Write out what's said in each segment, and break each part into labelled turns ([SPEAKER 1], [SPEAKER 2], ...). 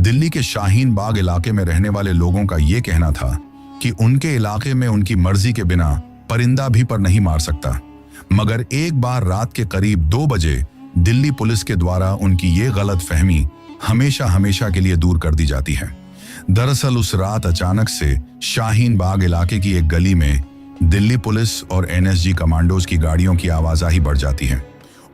[SPEAKER 1] दिल्ली के शाहीन बाग इलाके में रहने वाले लोगों का ये कहना था कि उनके इलाके में उनकी मर्जी के बिना परिंदा भी पर नहीं मार सकता। मगर एक बार रात के करीब 2 बजे दिल्ली पुलिस के द्वारा उनकी ये गलत फहमी हमेशा हमेशा के लिए दूर कर दी जाती है। दरअसल उस रात अचानक से शाहीन बाग इलाके की एक गली में दिल्ली पुलिस और एनएसजी कमांडोज की गाड़ियों की आवाजाही बढ़ जाती है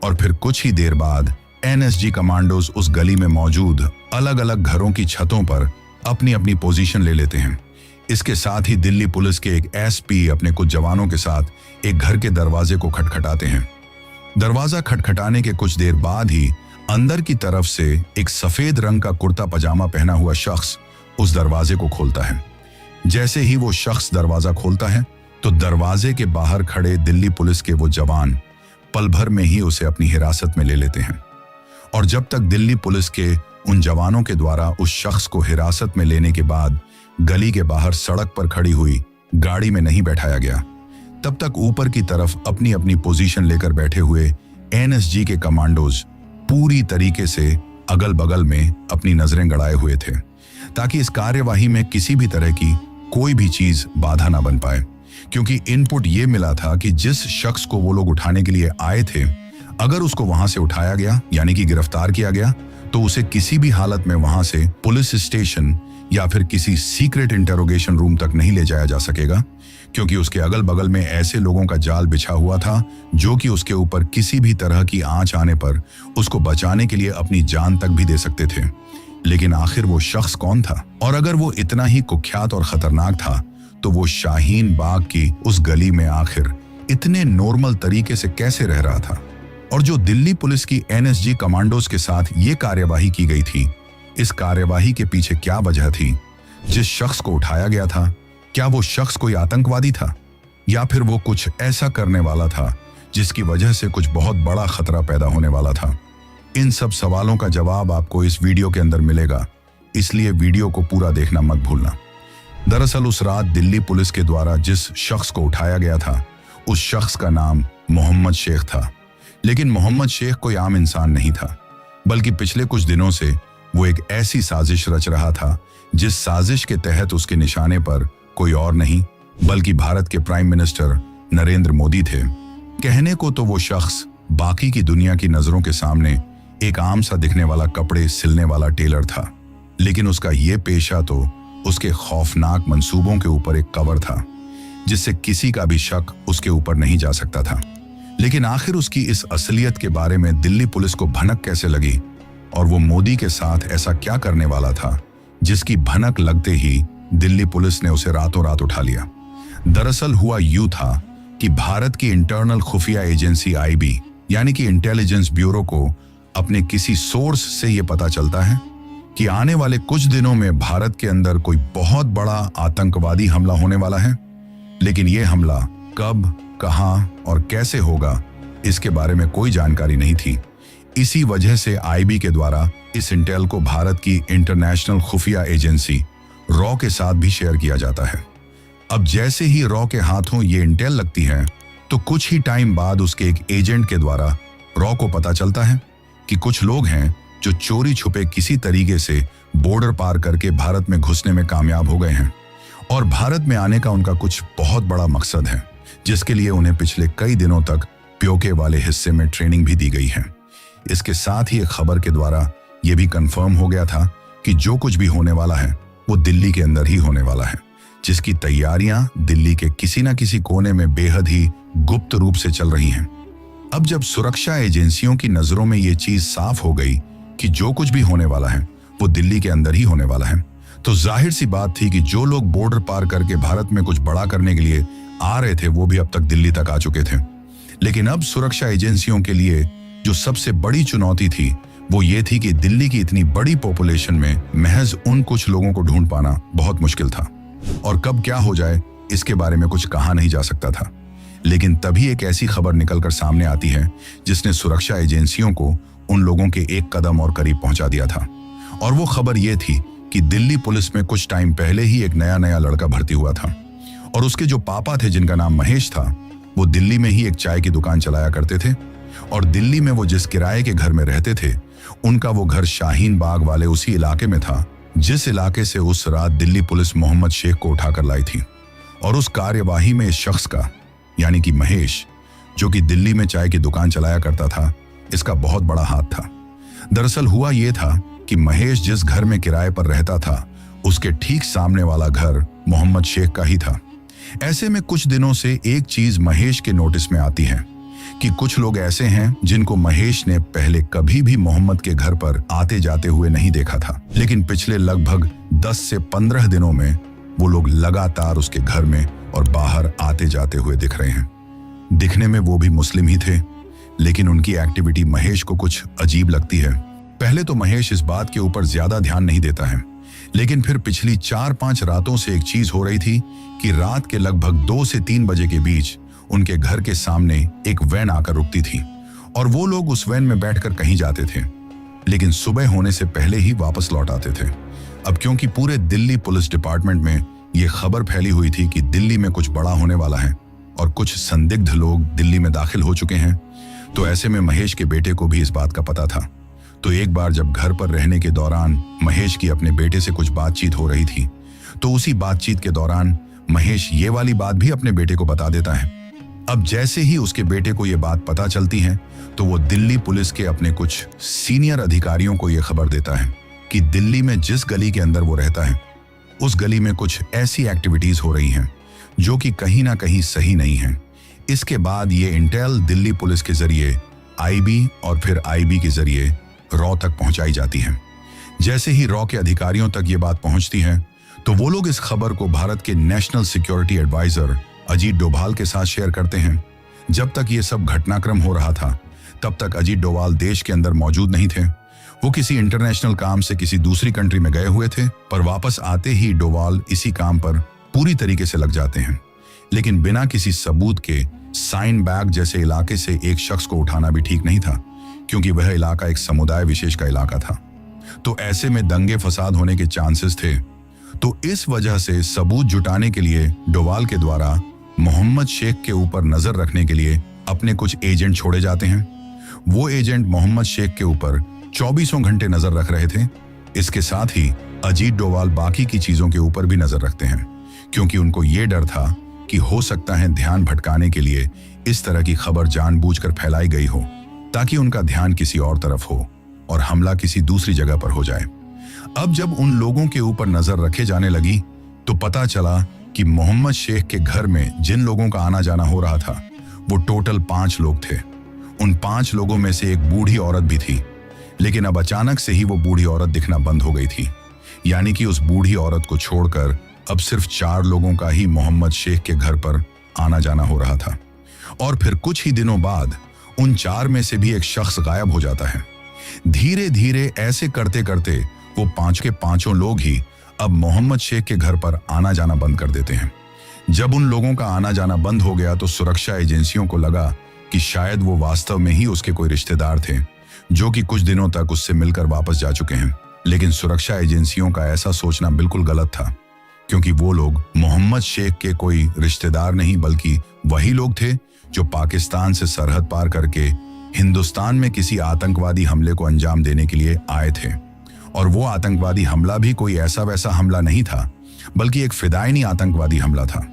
[SPEAKER 1] और फिर कुछ ही देर बाद एनएसजी कमांडोज उस गली में मौजूद अलग अलग घरों की छतों पर अपनी अपनी पोजीशन ले लेते हैं। इसके साथ ही दिल्ली पुलिस के एक एसपी अपने कुछ जवानों के साथ एक घर के दरवाजे को खटखटाते हैं। दरवाजा खटखटाने के कुछ देर बाद ही अंदर की तरफ से एक सफेद रंग का कुर्ता पजामा पहना हुआ शख्स उस दरवाजे को खोलता है। जैसे ही वो शख्स दरवाजा खोलता है तो दरवाजे के बाहर खड़े दिल्ली पुलिस के वो जवान पल भर में ही उसे अपनी हिरासत में ले लेते हैं। और जब तक दिल्ली पुलिस के उन जवानों के द्वारा उस शख्स को हिरासत में लेने के बाद गली के बाहर सड़क पर खड़ी हुई गाड़ी में नहीं बैठाया गया, तब तक ऊपर की तरफ अपनी अपनी पोजीशन लेकर बैठे हुए एनएसजी के कमांडोज पूरी तरीके से अगल बगल में अपनी नजरें गड़ाए हुए थे ताकि इस कार्यवाही में किसी भी तरह की कोई भी चीज बाधा ना बन पाए। क्योंकि इनपुट ये मिला था कि जिस शख्स को वो लोग उठाने के लिए आए थे, अगर उसको वहां से उठाया गया यानी कि गिरफ्तार किया गया तो उसे किसी भी हालत में वहां से पुलिस स्टेशन या फिर किसी सीक्रेट इंटरोगेशन रूम तक नहीं ले जाया जा सकेगा, क्योंकि उसके अगल बगल में ऐसे लोगों का जाल बिछा हुआ था जो कि उसके ऊपर किसी भी तरह की आंच आने पर उसको बचाने के लिए अपनी जान तक भी दे सकते थे। लेकिन आखिर वो शख्स कौन था? और अगर वो इतना ही कुख्यात और खतरनाक था तो वो शाहीन बाग की उस गली में आखिर इतने नॉर्मल तरीके से कैसे रह रहा था? और जो दिल्ली पुलिस की एनएसजी कमांडोज के साथ ये कार्यवाही की गई थी, इस कार्यवाही के पीछे क्या वजह थी? जिस शख्स को उठाया गया था, क्या वो शख्स कोई आतंकवादी था या फिर वो कुछ ऐसा करने वाला था जिसकी वजह से कुछ बहुत बड़ा खतरा पैदा होने वाला था? इन सब सवालों का जवाब आपको इस वीडियो के अंदर मिलेगा, इसलिए वीडियो को पूरा देखना मत भूलना। दरअसल उस रात दिल्ली पुलिस के द्वारा जिस शख्स को उठाया गया था, उस शख्स का नाम मोहम्मद शेख था। लेकिन मोहम्मद शेख कोई आम इंसान नहीं था, बल्कि पिछले कुछ दिनों से वो एक ऐसी साजिश रच रहा था जिस साजिश के तहत उसके निशाने पर कोई और नहीं बल्कि भारत के प्राइम मिनिस्टर नरेंद्र मोदी थे। कहने को तो वो शख्स बाकी की दुनिया की नजरों के सामने एक आम सा दिखने वाला कपड़े सिलने वाला टेलर था, लेकिन उसका ये पेशा तो उसके खौफनाक मंसूबों के ऊपर एक कवर था जिससे किसी का भी शक उसके ऊपर नहीं जा सकता था। लेकिन आखिर उसकी इस असलियत के बारे में दिल्ली पुलिस को भनक कैसे लगी और वो मोदी के साथ ऐसा क्या करने वाला था जिसकी भनक लगते ही दिल्ली पुलिस ने उसे रातों रात उठा लिया? दरअसल हुआ यूं था कि भारत की इंटरनल खुफिया एजेंसी आईबी यानी कि इंटेलिजेंस ब्यूरो को अपने किसी सोर्स से यह पता चलता है कि आने वाले कुछ दिनों में भारत के अंदर कोई बहुत बड़ा आतंकवादी हमला होने वाला है। लेकिन यह हमला कब, कहां और कैसे होगा, इसके बारे में कोई जानकारी नहीं थी। इसी वजह से आईबी के द्वारा इस इंटेल को भारत की इंटरनेशनल खुफिया एजेंसी रॉ के साथ भी शेयर किया जाता है। अब जैसे ही रॉ के हाथों ये इंटेल लगती है तो कुछ ही टाइम बाद उसके एक एजेंट के द्वारा रॉ को पता चलता है कि कुछ लोग हैं जो चोरी छुपे किसी तरीके से बॉर्डर पार करके भारत में घुसने में कामयाब हो गए हैं और भारत में आने का उनका कुछ बहुत बड़ा मकसद है, जिसके लिए उन्हें पिछले कई दिनों तक पीओके वाले हिस्से में ट्रेनिंग भी दी गई है। इसके साथ ही एक खबर के द्वारा यह भी कंफर्म हो गया था कि जो कुछ भी होने वाला है वो दिल्ली के अंदर ही होने वाला है, जिसकी तैयारियां दिल्ली के किसी न किसी कोने में बेहद ही गुप्त रूप से चल रही हैं। अब जब सुरक्षा एजेंसियों की नजरों में ये चीज साफ हो गई कि जो कुछ भी होने वाला है वो दिल्ली के अंदर ही होने वाला है, तो जाहिर सी बात थी कि जो लोग बॉर्डर पार करके भारत में कुछ बड़ा करने के लिए आ रहे थे वो भी अब तक दिल्ली तक आ चुके थे। लेकिन अब सुरक्षा एजेंसियों के लिए जो सबसे बड़ी चुनौती थी वो ये थी कि दिल्ली की इतनी बड़ी पॉपुलेशन में महज उन कुछ लोगों को ढूंढ पाना बहुत मुश्किल था और कब क्या हो जाए इसके बारे में कुछ कहा नहीं जा सकता था। लेकिन तभी एक ऐसी खबर निकलकर सामने आती है जिसने सुरक्षा एजेंसियों को उन लोगों के एक कदम और करीब पहुंचा दिया था। और वो खबर ये थी कि दिल्ली पुलिस में कुछ टाइम पहले ही एक नया लड़का भर्ती हुआ था और उसके जो पापा थे जिनका नाम महेश था, वो दिल्ली में ही एक चाय की दुकान चलाया करते थे और दिल्ली में वो जिस किराए के घर में रहते थे उनका वो घर शाहीन बाग वाले उसी इलाके में था जिस इलाके से उस रात दिल्ली पुलिस मोहम्मद शेख को उठाकर लाई थी। और उस कार्यवाही में इस शख्स का, यानी कि महेश, जो कि दिल्ली में चाय की दुकान चलाया करता था, इसका बहुत बड़ा हाथ था। दरअसल हुआ यह था कि महेश जिस घर में किराए पर रहता था, उसके ठीक सामने वाला घर मोहम्मद शेख का ही था। ऐसे में कुछ दिनों से एक चीज महेश के नोटिस में आती है कि कुछ लोग ऐसे हैं जिनको महेश ने पहले कभी भी मोहम्मद के घर पर आते जाते हुए नहीं देखा था, लेकिन पिछले लगभग 10 से 15 दिनों में वो लोग लगातार उसके घर में और बाहर आते जाते हुए दिख रहे हैं। दिखने में वो भी मुस्लिम ही थे, लेकिन उनकी एक्टिविटी महेश को कुछ अजीब लगती है। पहले तो महेश इस बात के ऊपर ज्यादा ध्यान नहीं देता है, लेकिन फिर पिछली 4-5 रातों से एक चीज हो रही थी कि रात के लगभग 2 से 3 बजे के बीच उनके घर के सामने एक वैन आकर रुकती थी और वो लोग उस वैन में बैठकर कहीं जाते थे, लेकिन सुबह होने से पहले ही वापस लौट आते थे। अब क्योंकि पूरे दिल्ली पुलिस डिपार्टमेंट में ये खबर फैली हुई थी कि दिल्ली में कुछ बड़ा होने वाला है और कुछ संदिग्ध लोग दिल्ली में दाखिल हो चुके हैं, तो ऐसे में महेश के बेटे को भी इस बात का पता था। तो एक बार जब घर पर रहने के दौरान महेश की अपने बेटे से कुछ बातचीत हो रही थी, तो उसी बातचीत के दौरान महेश ये वाली बात भी अपने बेटे को बता देता है। अब जैसे ही उसके बेटे को ये बात पता चलती है, तो वो दिल्ली पुलिस के अपने कुछ सीनियर अधिकारियों को ये खबर देता है कि दिल्ली में जिस गली के अंदर वो रहता है, उस गली में कुछ ऐसी एक्टिविटीज हो रही हैं जो कि कहीं ना कहीं सही नहीं है। इसके बाद ये इंटेल दिल्ली पुलिस के जरिए आईबी और फिर आईबी के जरिए रॉ तक पहुंचाई जाती है। जैसे ही रॉ के अधिकारियों तक ये बात पहुंचती है, तो वो लोग इस खबर को भारत के national security adviser Ajit Doval के साथ शेयर करते हैं। जब तक ये सब घटनाक्रम हो रहा था, तब तक अजीत डोभाल देश के अंदर मौजूद नहीं थे। वो किसी इंटरनेशनल काम से किसी दूसरी कंट्री में गए हुए थे, पर वापस आते ही डोभाल इसी काम पर पूरी तरीके से लग जाते हैं। लेकिन बिना किसी सबूत के साइन बैग जैसे इलाके से एक शख्स को उठाना भी ठीक नहीं था, क्योंकि वह इलाका एक समुदाय विशेष का इलाका था। तो ऐसे में दंगे फसाद होने के चांसेस थे। तो इस वजह से सबूत जुटाने के लिए डोभाल के द्वारा मोहम्मद शेख के ऊपर नजर रखने के लिए अपने कुछ एजेंट छोड़े जाते हैं। वो एजेंट मोहम्मद शेख के ऊपर 24 घंटे नजर रख रहे थे। इसके साथ ही अजीत डोभाल बाकी की चीजों के ऊपर भी नजर रखते हैं, क्योंकि उनको ये डर था कि हो सकता है ध्यान भटकाने के लिए इस तरह की खबर जानबूझकर फैलाई गई हो, ताकि उनका ध्यान किसी और तरफ हो और हमला किसी दूसरी जगह पर हो जाए। अब जब उन लोगों के ऊपर नजर रखे जाने लगी, तो पता चला कि मोहम्मद शेख के घर में जिन लोगों का आना जाना हो रहा था, वो टोटल 5 लोग थे। उन 5 लोगों में से एक बूढ़ी औरत भी थी, लेकिन अब अचानक से ही वो बूढ़ी औरत दिखना बंद हो गई थी। यानी कि उस बूढ़ी औरत को छोड़कर अब सिर्फ 4 लोगों का ही मोहम्मद शेख के घर पर आना जाना हो रहा था। और फिर कुछ ही दिनों बाद उन 4 में से भी एक शख्स गायब हो जाता है। धीरे धीरे ऐसे करते करते वो 5 के 5 लोग ही अब मोहम्मद शेख के घर पर आना जाना बंद कर देते हैं। जब उन लोगों का आना जाना बंद हो गया, तो सुरक्षा एजेंसियों को लगा कि शायद वो वास्तव में ही उसके कोई रिश्तेदार थे, जो कि कुछ दिनों तक उससे मिलकर वापस जा चुके हैं। लेकिन सुरक्षा एजेंसियों का ऐसा सोचना बिल्कुल गलत था, क्योंकि वो लोग मोहम्मद शेख के कोई रिश्तेदार नहीं, बल्कि वही लोग थे जो पाकिस्तान से सरहद पार करके हिंदुस्तान में किसी आतंकवादी हमले को अंजाम देने के लिए आए थे। और वो आतंकवादी हमला भी कोई ऐसा वैसा हमला नहीं था, बल्कि एक फिदायनी आतंकवादी हमला था,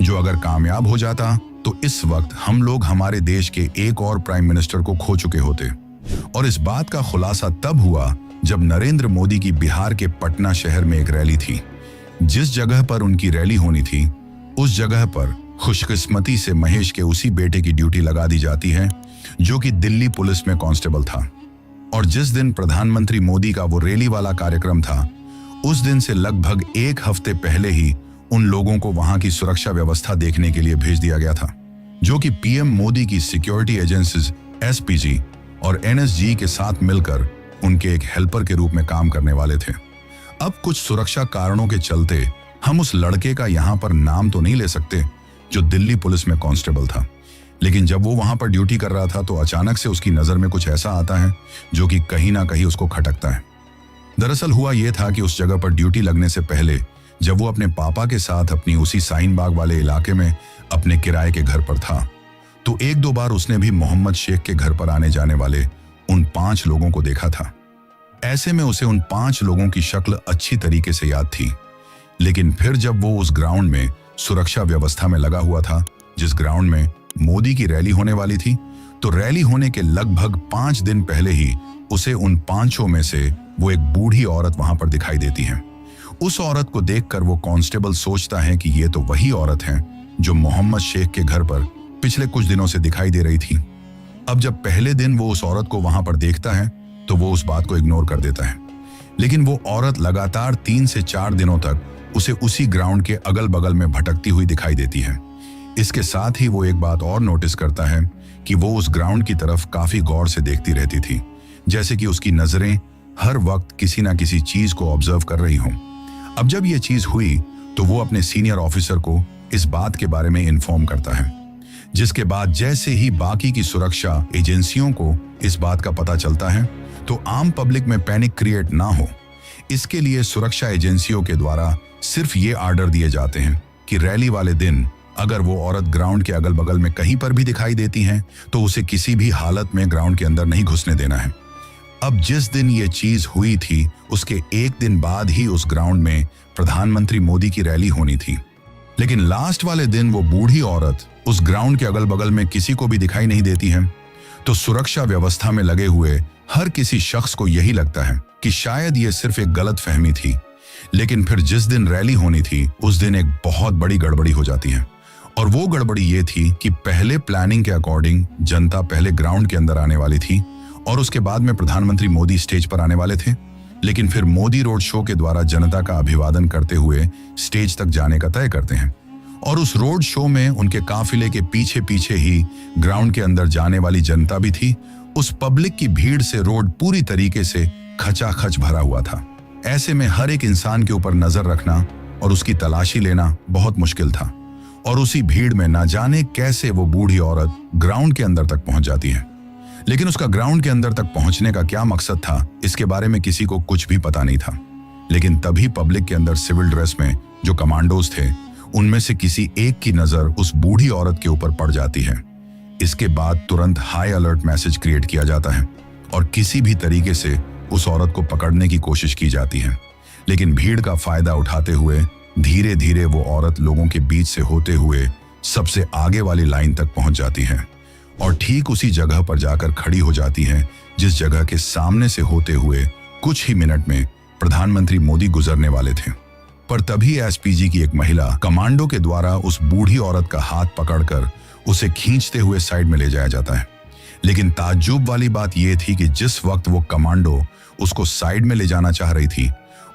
[SPEAKER 1] जो अगर कामयाब हो जाता तो इस वक्त हम लोग हमारे देश के एक और प्राइम मिनिस्टर को खो चुके होते। और इस बात का खुलासा तब हुआ जब नरेंद्र मोदी की बिहार के पटना शहर में एक रैली थी। जिस जगह पर उनकी रैली होनी थी, उस जगह पर खुशकिस्मती से महेश के उसी बेटे की ड्यूटी लगा दी जाती है, जो कि दिल्ली पुलिस में कांस्टेबल था। और जिस दिन प्रधानमंत्री मोदी का वो रैली वाला कार्यक्रम था, उस दिन से लगभग 1 हफ्ते पहले ही उन लोगों को वहां की सुरक्षा व्यवस्था देखने के लिए भेज दिया गया था, जो कि पीएम मोदी की सिक्योरिटी एजेंसीज एसपीजी और एनएसजी के साथ मिलकर उनके एक हेल्पर के रूप में काम करने वाले थे। अब कुछ सुरक्षा कारणों के चलते हम उस लड़के का यहां पर नाम तो नहीं ले सकते, जो दिल्ली पुलिस में कांस्टेबल था, लेकिन जब वो वहां पर ड्यूटी कर रहा था, तो अचानक से उसकी नजर में कुछ ऐसा आता है जो कि कहीं ना कहीं उसको खटकता है। दरअसल हुआ यह था कि उस जगह पर ड्यूटी लगने से पहले, जब वो अपने पापा के साथ अपनी उसी साइन बाग वाले इलाके में अपने किराए के घर पर था, तो 1-2 बार उसने भी मोहम्मद शेख के घर पर आने जाने वाले उन 5 लोगों को देखा था। ऐसे में उसे उन 5 लोगों की शक्ल अच्छी तरीके से याद थी। लेकिन फिर जब वो उस ग्राउंड में सुरक्षा व्यवस्था में लगा हुआ था, जिस ग्राउंड में मोदी की रैली होने वाली थी, तो रैली होने के लगभग 5 दिन पहले ही उसे उन 5 में से वो एक बूढ़ी औरत वहां पर दिखाई देती है। उस औरत को देखकर वो कांस्टेबल सोचता है कि ये तो वही औरत है जो मोहम्मद शेख के घर पर पिछले कुछ दिनों से दिखाई दे रही थी। अब जब पहले दिन वो उस औरत को वहां पर देखता है तो वो उस बात को इग्नोर कर देता है, लेकिन वो औरत लगातार 3 से 4 दिनों तक उसे उसी ग्राउंड के अगल बगल में भटकती हुई दिखाई देती है। इसके साथ ही वो एक बात और नोटिस करता है कि वो उस ग्राउंड की तरफ काफी गौर से देखती रहती थी, जैसे कि उसकी नजरें हर वक्त किसी ना किसी चीज को ऑब्जर्व कर रही हों। अब जब ये चीज हुई तो वो अपने सीनियर ऑफिसर को इस बात के बारे में इन्फॉर्म करता है, जिसके बाद जैसे ही बाकी की सुरक्षा एजेंसियों को इस बात का पता चलता है तो आम पब्लिक में पैनिक क्रिएट ना हो, इसके लिए सुरक्षा एजेंसियों के द्वारा सिर्फ ये आर्डर दिए जाते हैं कि रैली वाले दिन अगर वो औरत ग्राउंड के अगल बगल में कहीं पर भी दिखाई देती है तो उसे किसी भी हालत में ग्राउंड के अंदर नहीं घुसने देना है। अब जिस दिन ये चीज हुई थी उसके एक दिन बाद ही उस ग्राउंड में प्रधानमंत्री मोदी की रैली होनी थी, लेकिन लास्ट वाले दिन वो बूढ़ी औरत उस ग्राउंड के अगल बगल में किसी को भी दिखाई नहीं देती है। तो सुरक्षा व्यवस्था में लगे हुए हर किसी शख्स को यही लगता है कि शायद ये सिर्फ एक गलत फहमी थी, लेकिन फिर जिस दिन रैली होनी थी उस दिन एक बहुत बड़ी गड़बड़ी हो जाती है। और वो गड़बड़ी ये थी कि पहले प्लानिंग के अकॉर्डिंग जनता पहले ग्राउंड के अंदर आने वाली थी और उसके बाद में प्रधानमंत्री मोदी स्टेज पर आने वाले थे, लेकिन फिर मोदी रोड शो के द्वारा जनता का अभिवादन करते हुए स्टेज तक जाने का तय करते हैं। और उस रोड शो में उनके काफिले के पीछे पीछे ही ग्राउंड के अंदर जाने वाली जनता भी थी। उस पब्लिक की भीड़ से रोड पूरी तरीके से खचाखच भरा हुआ था। ऐसे में हर एक इंसान के ऊपर नजर रखना और उसकी तलाशी लेना बहुत मुश्किल था। और उसी भीड़ में ना जाने कैसे वो बूढ़ी औरत ग्राउंड के अंदर तक पहुंच जाती है, लेकिन उसका ग्राउंड के अंदर तक पहुंचने का क्या मकसद था इसके बारे में किसी को कुछ भी पता नहीं था। लेकिन तभी पब्लिक के अंदर सिविल ड्रेस में जो कमांडोज थे उनमें से किसी एक की नजर उस बूढ़ी औरत के ऊपर पड़ जाती है। इसके बाद तुरंत हाई अलर्ट मैसेज क्रिएट किया जाता है और किसी भी तरीके से उस औरत को पकड़ने की कोशिश की जाती है, लेकिन भीड़ का फायदा उठाते हुए धीरे धीरे वो औरत लोगों के बीच से होते हुए सबसे आगे वाली लाइन तक पहुंच जाती है और ठीक उसी जगह पर जाकर खड़ी हो जाती है जिस जगह के सामने से होते हुए कुछ ही मिनट में प्रधानमंत्री मोदी गुजरने वाले थे। पर तभी एसपीजी की एक महिला कमांडो के द्वारा उस बूढ़ी औरत का हाथ पकड़कर उसे खींचते हुए साइड में ले जाया जाता है। लेकिन ताज्जुब वाली बात यह थी कि जिस वक्त वो कमांडो उसको साइड में ले जाना चाह रही थी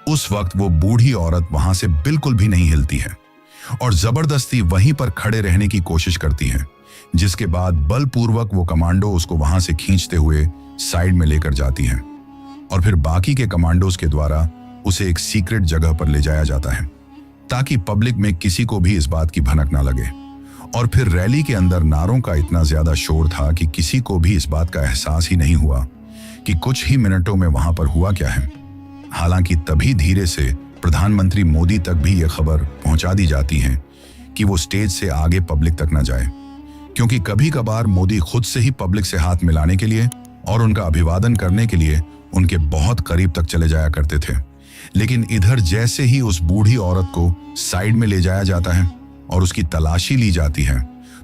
[SPEAKER 1] उस वक्त वो बूढ़ी औरत वहां से बिल्कुल भी नहीं हिलती है और जबरदस्ती वहीं पर खड़े रहने की कोशिश करती है, जिसके बाद बलपूर्वक वो कमांडो उसको वहां से खींचते हुए साइड में लेकर जाती है और फिर बाकी के कमांडोज के द्वारा उसे एक सीक्रेट जगह पर ले जाया जाता है ताकि पब्लिक में किसी को भी इस बात की भनक ना लगे। और फिर रैली के अंदर नारों का इतना ज्यादा शोर था कि किसी को भी इस बात का एहसास ही नहीं हुआ कि कुछ ही मिनटों में वहां पर हुआ क्या है। हालांकि तभी धीरे से प्रधानमंत्री मोदी तक भी यह खबर पहुंचा दी जाती है कि वो स्टेज से आगे पब्लिक तक न जाए, क्योंकि कभी कभार मोदी खुद से ही पब्लिक से हाथ मिलाने के लिए और उनका अभिवादन करने के लिए उनके बहुत करीब तक चले जाया करते थे। लेकिन इधर जैसे ही उस बूढ़ी औरत को साइड में ले जाया जाता है और उसकी तलाशी ली जाती है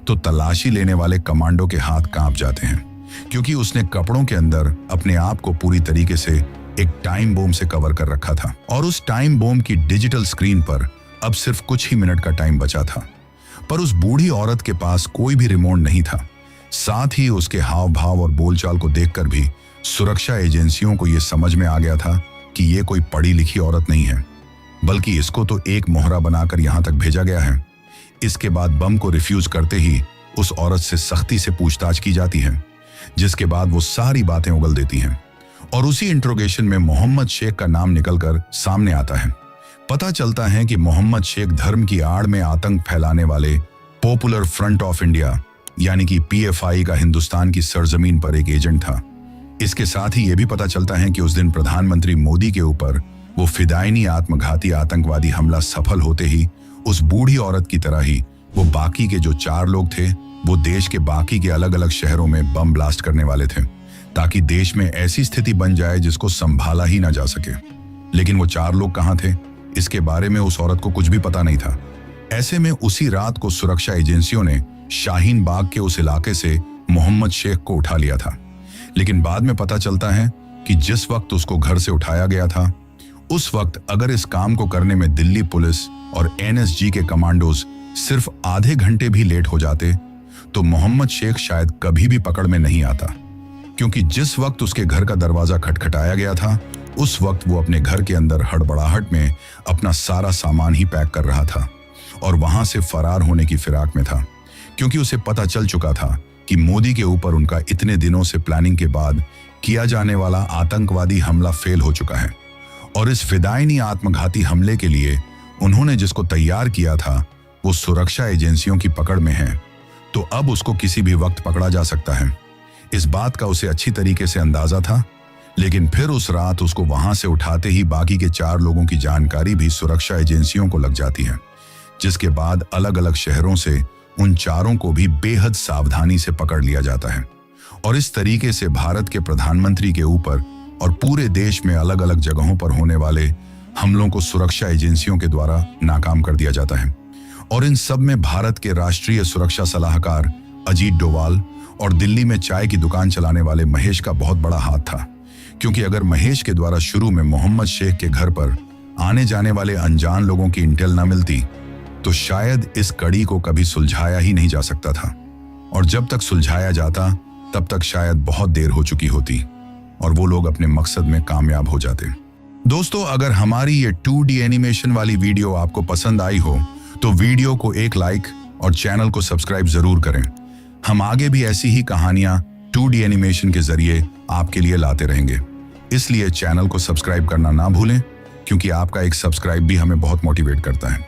[SPEAKER 1] तो तलाशी लेने वाले कमांडो के हाथ कांप जाते हैं, क्योंकि उसने कपड़ों के अंदर अपने आप को पूरी तरीके से एक टाइम बॉम्ब से कवर कर रखा था और उस टाइम बॉम्ब की डिजिटल स्क्रीन पर अब सिर्फ कुछ ही मिनट का टाइम बचा था। पर उस बूढ़ी औरत के पास कोई भी रिमोट नहीं था। साथ ही उसके हाव भाव और बोलचाल को देखकर भी सुरक्षा एजेंसियों को यह समझ में आ गया था कि ये कोई पढ़ी लिखी औरत नहीं है, बल्कि इसको तो एक मोहरा बनाकर यहां तक भेजा गया है। इसके बाद बम को रिफ्यूज करते ही उस औरत से सख्ती से पूछताछ की जाती है, जिसके बाद वो सारी बातें उगल देती हैं और उसी इंट्रोगेशन में मोहम्मद शेख का नाम निकलकर सामने आता है। पता चलता है कि मोहम्मद शेख धर्म की आड़ में आतंक फैलाने वाले पॉपुलर फ्रंट ऑफ इंडिया यानी कि पीएफआई का हिंदुस्तान की सरजमीन पर एक एजेंट था। इसके साथ ही यह भी पता चलता है कि उस दिन प्रधानमंत्री मोदी के ऊपर वो फिदायनी आत्मघाती आतंकवादी हमला सफल होते ही उस बूढ़ी औरत की तरह ही वो बाकी के जो 4 लोग थे वो देश के बाकी के अलग अलग शहरों में बम ब्लास्ट करने वाले थे, ताकि देश में ऐसी स्थिति बन जाए जिसको संभाला ही ना जा सके। लेकिन वो 4 लोग कहाँ थे, इसके बारे में उस औरत को कुछ भी पता नहीं था। ऐसे में उसी रात को सुरक्षा एजेंसियों ने शाहीन बाग के उस इलाके से मोहम्मद शेख को उठा लिया था। लेकिन बाद में पता चलता है कि जिस वक्त उसको घर से उठाया गया था, उस वक्त अगर इस काम को करने में दिल्ली पुलिस और एनएसजी के कमांडोज सिर्फ आधे घंटे भी लेट हो जाते तो मोहम्मद शेख शायद कभी भी पकड़ में नहीं आता, क्योंकि जिस वक्त उसके घर का दरवाजा खटखटाया गया था उस वक्त वो अपने घर के अंदर हड़बड़ाहट में अपना सारा सामान ही पैक कर रहा था और वहां से फरार होने की फिराक में था, क्योंकि उसे पता चल चुका था कि मोदी के ऊपर उनका इतने दिनों से प्लानिंग के बाद किया जाने वाला आतंकवादी हमला फेल हो चुका है और इस फिदायनी आत्मघाती हमले के लिए उन्होंने जिसको तैयार किया था वो सुरक्षा एजेंसियों की पकड़ में है, तो अब उसको किसी भी वक्त पकड़ा जा सकता है। इस बात का उसे अच्छी तरीके से अंदाजा था। लेकिन फिर उस रात उसको वहां से उठाते ही बाकी के 4 लोगों की जानकारी भी सुरक्षा एजेंसियों को लग जाती है, जिसके बाद अलग अलग शहरों से उन 4 को भी बेहद सावधानी से पकड़ लिया जाता है और इस तरीके से भारत के प्रधानमंत्री के ऊपर और पूरे देश में अलग अलग जगहों पर होने वाले हमलों को सुरक्षा एजेंसियों के द्वारा नाकाम कर दिया जाता है। और इन सब में भारत के राष्ट्रीय सुरक्षा सलाहकार अजीत डोवाल और दिल्ली में चाय की दुकान चलाने वाले महेश का बहुत बड़ा हाथ था, क्योंकि अगर महेश के द्वारा शुरू में मोहम्मद शेख के घर पर आने जाने वाले अनजान लोगों की इंटेल न मिलती तो शायद इस कड़ी को कभी सुलझाया ही नहीं जा सकता था, और जब तक सुलझाया जाता तब तक शायद बहुत देर हो चुकी होती और वो लोग अपने मकसद में कामयाब हो जाते। दोस्तों, अगर हमारी ये 2D एनिमेशन वाली वीडियो आपको पसंद आई हो तो वीडियो को एक लाइक और चैनल को सब्सक्राइब जरूर करें। हम आगे भी ऐसी ही कहानियां 2D एनिमेशन के जरिए आपके लिए लाते रहेंगे, इसलिए चैनल को सब्सक्राइब करना ना भूलें, क्योंकि आपका एक सब्सक्राइब भी हमें बहुत मोटिवेट करता है।